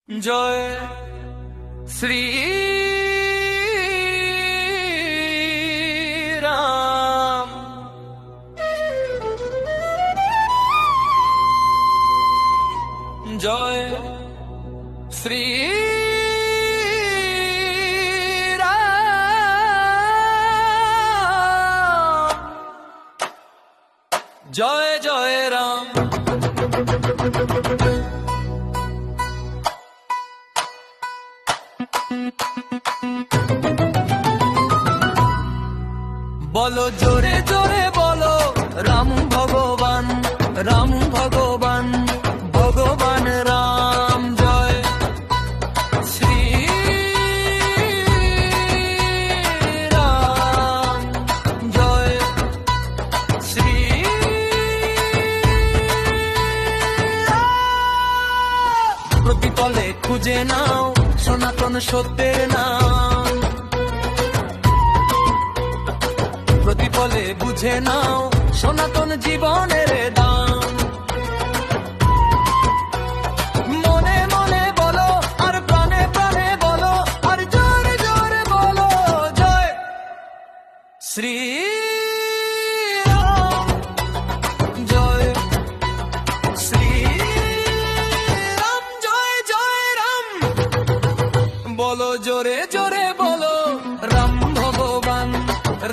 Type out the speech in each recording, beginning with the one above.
জয় শ্রী রাম। জয় শ্রী রাম। জয় জয় রাম। বলো জোরে জোরে বলো রাম ভগবান, রাম ভগবান, ভগবান রাম। জয় শ্রী রাম। জয় শ্রী রাম। প্রতিপলে খুঁজে নাও সনাতন সত্যের নাম, প্রতিপলে বুঝে নাও সনাতন জীবনের দাম। মনে মনে বলো আর প্রাণে প্রাণে বলো আর জোরে জোরে বলো জয় শ্রী রাম। জয় শ্রী রাম। জয় জয় রাম। বলো জোরে জোরে বলো রাম ভগবান,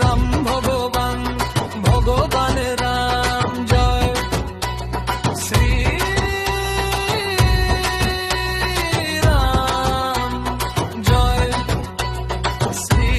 রাম ভগবান, ভগবান রাম। জয় শ্রী রাম। জয় শ্রী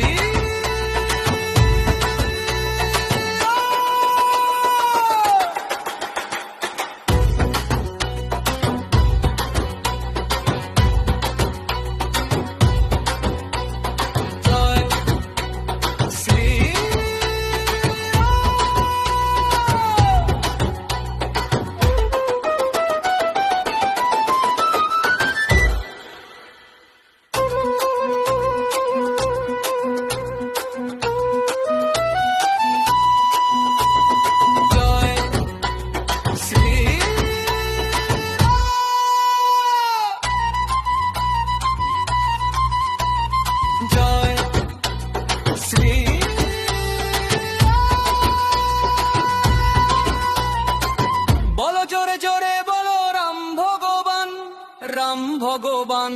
রাম ভগবান,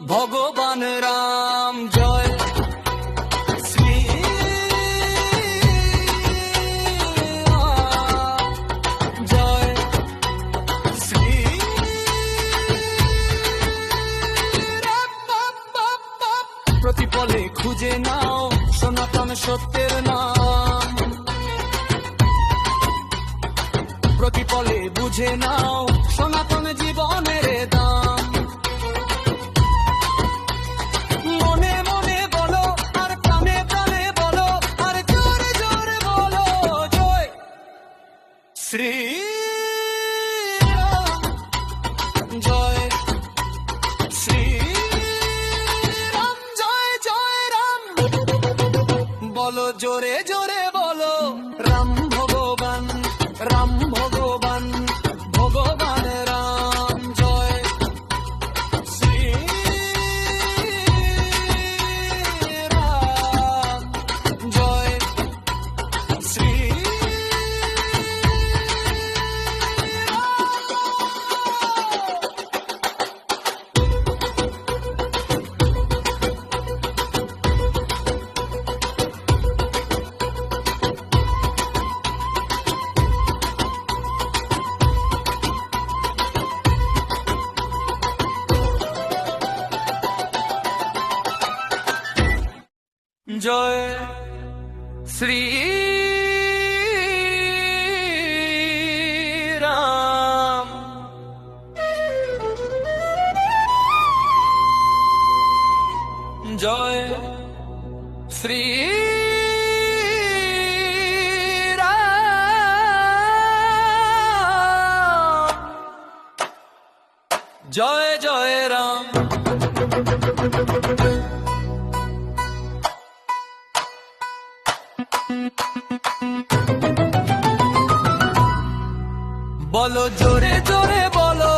ভগবান রাম। জয় শ্রী রাম। জয় শ্রী রাম। প্রতিপলে খুঁজে নাও সনাতন সত্যের নাম, প্রতিপলে বুঝে নাও সনাতন জীবনের দাম। মনে মনে বলো আর প্রাণে প্রাণে বলো আর জোরে জোরে বলো জয় শ্রী রাম। জয় শ্রী রাম। জয় জয় রাম। বলো জোরে জোরে বলো রাম ভগবান, রাম ভগবান, ভগবান রাম। জয় শ্রী রাম। জয় শ্রী জয় শ্রী রাম। জয় শ্রী রাম। জয় জয় রাম। বলো জোরে জোরে বলো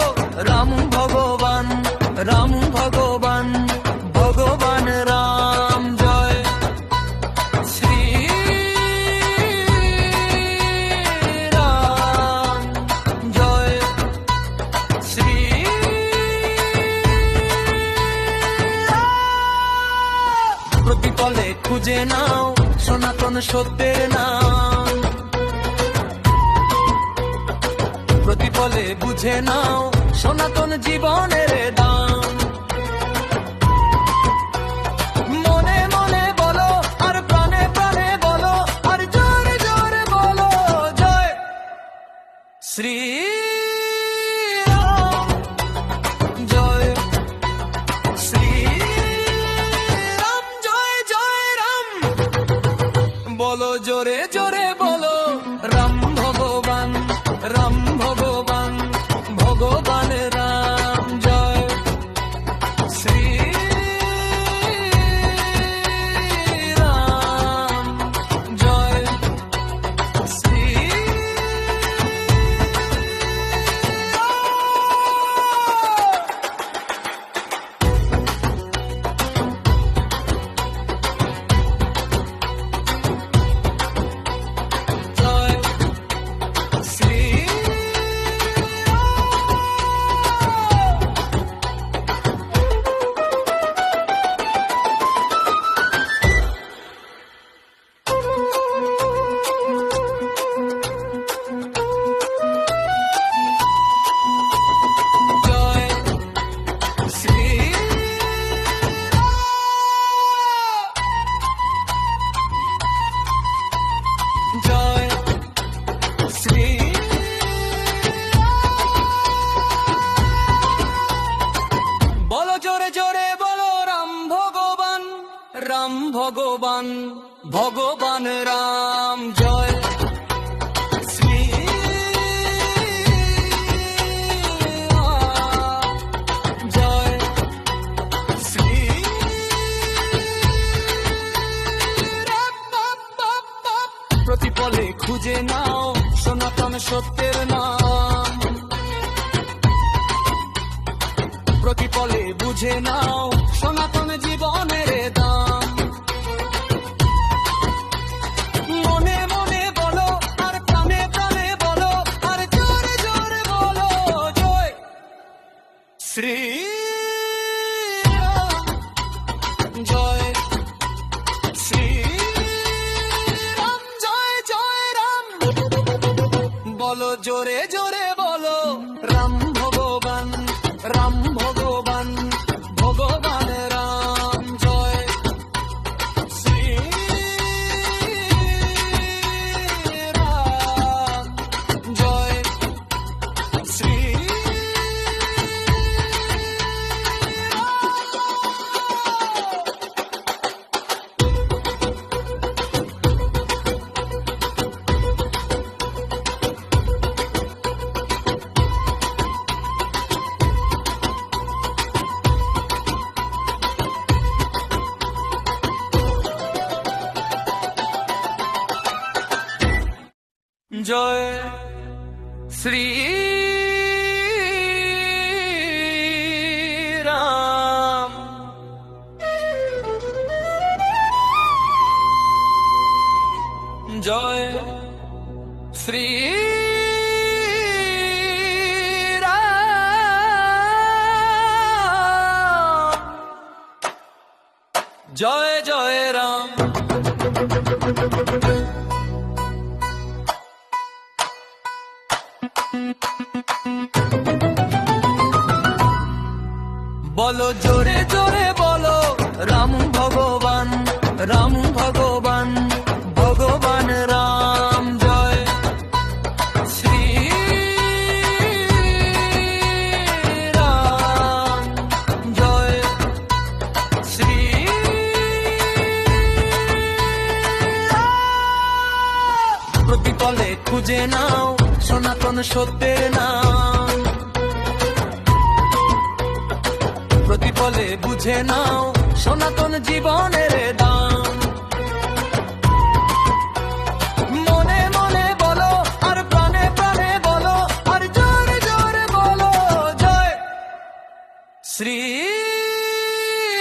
রাম ভগবান, রাম ভগবান, ভগবান রাম জয়। শ্রী রাম জয়, শ্রী প্রতিপলে খুঁজে নাও সনাতন সত্যের নাম, প্রতিপলে বুঝে নাও সনাতন জীবনের দাম। মনে মনে বলো আর প্রাণে প্রাণে বলো আর জোরে জোরে বলো জয় শ্রী রাম জয়, শ্রী রাম জয় জয় রাম। বলো জোরে জোরে বলো রাম ভগবান, রাম ভগবান, ভগবান রাম জয়। শ্রী রাম জয়, শ্রী জয়, শ্রী জয়, শ্রী জয়, শ্রী বলো জোরে জোরে বলো রাম ভগবান, রাম ভগবান, ভগবান রাম জয়। শ্রী রাম জয়, শ্রী রাম বাপ বাপ বাপ। প্রতিপলে খুঁজে নাও সনাতন সত্যের নাম, প্রতিপলে বুঝে নাও সনাতন জীবনের দাম। মনে মনে বলো আর প্রাণে প্রাণে বলো আর জোরে জোরে বলো জয় শ্রী রাম জয়, শ্রী রাম জয় জয় রাম। বলো জোরে জোরে বলো রাম ভগবান, রাম ভগবান, ভগবান রাম জয়। শ্রী রাম জয়, শ্রী জয়, শ্রী রাম জয়, শ্রী রাম জয় জয় রাম। বলো জোরে জোরে বলো রাম ভগবান, রাম ভগবান, ভগবান রাম জয়। শ্রী রাম জয়, শ্রী প্রতিপলে খুঁজে নাও সনাতন সত্যের নাম, প্রতিপলে বুঝে নাও সনাতন জীবনের দাম। মনে মনে বলো আর প্রাণে প্রাণে বলো আর জোরে জোরে বলো জয় শ্রী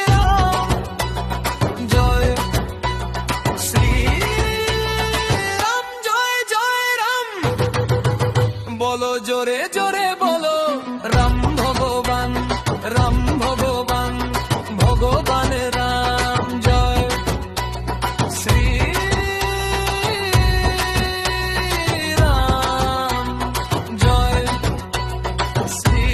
রাম জয় শ্রী রাম জয় জয় রাম বলো জোরে জোরে বলো রাম ভগবান রাম ভগবান ভগবান রাম জয় শ্রী রাম জয় শ্রী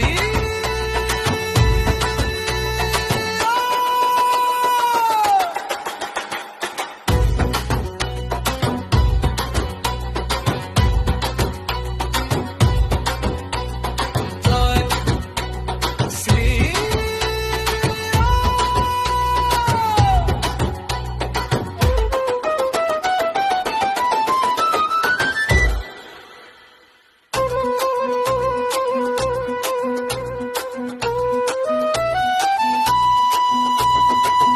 জয় শ্রী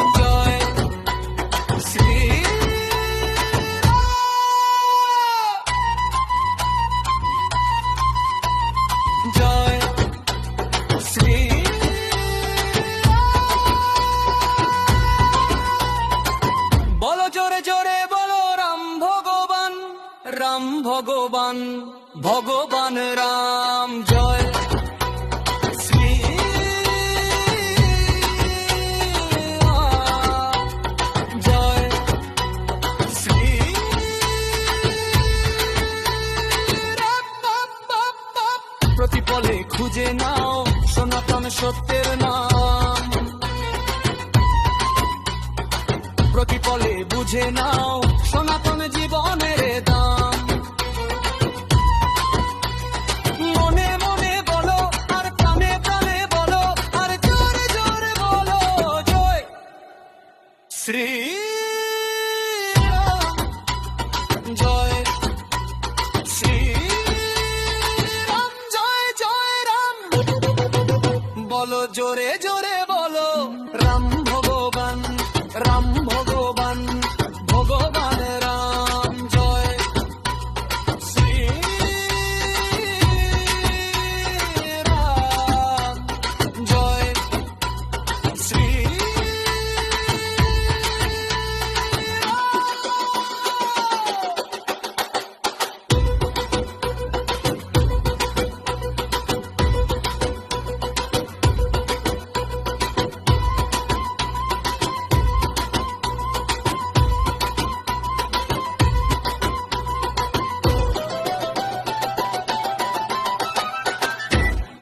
জয় শ্রী জয় শ্রী বলো জোরে জোরে বলো রাম ভগবান রাম ভগবান ভগবান রাম জয় শ্রী জয় শ্রী প্রতিপলে খুঁজে নাও সনাতন সত্যের নাম প্রতিপলে বুঝে নাও সনাতন জীবনের দাম মনে মনে বলো আর প্রাণে প্রাণে বলো আর জোরে জোরে বলো জয় শ্রী রাম জয় শ্রী রাম জয় জয় রাম বলো জোরে জোরে বলো রাম